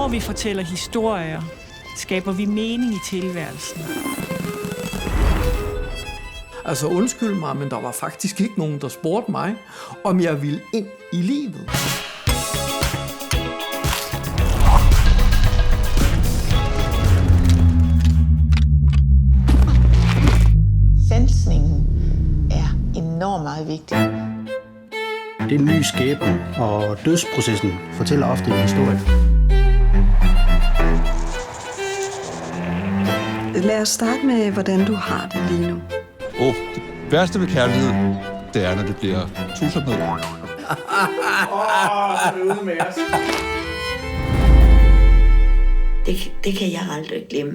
Når vi fortæller historier, skaber vi mening i tilværelsen. Altså undskyld mig, men der var faktisk ikke nogen, der spurgte mig, om jeg ville ind i livet. Sansningen er enormt meget vigtig. Det er en ny skæbne, og dødsprocessen fortæller ofte en historie. Lad os starte med, hvordan du har det lige nu. Det værste ved kærlighed, det er, når det bliver tusser med. Det kan jeg aldrig glemme.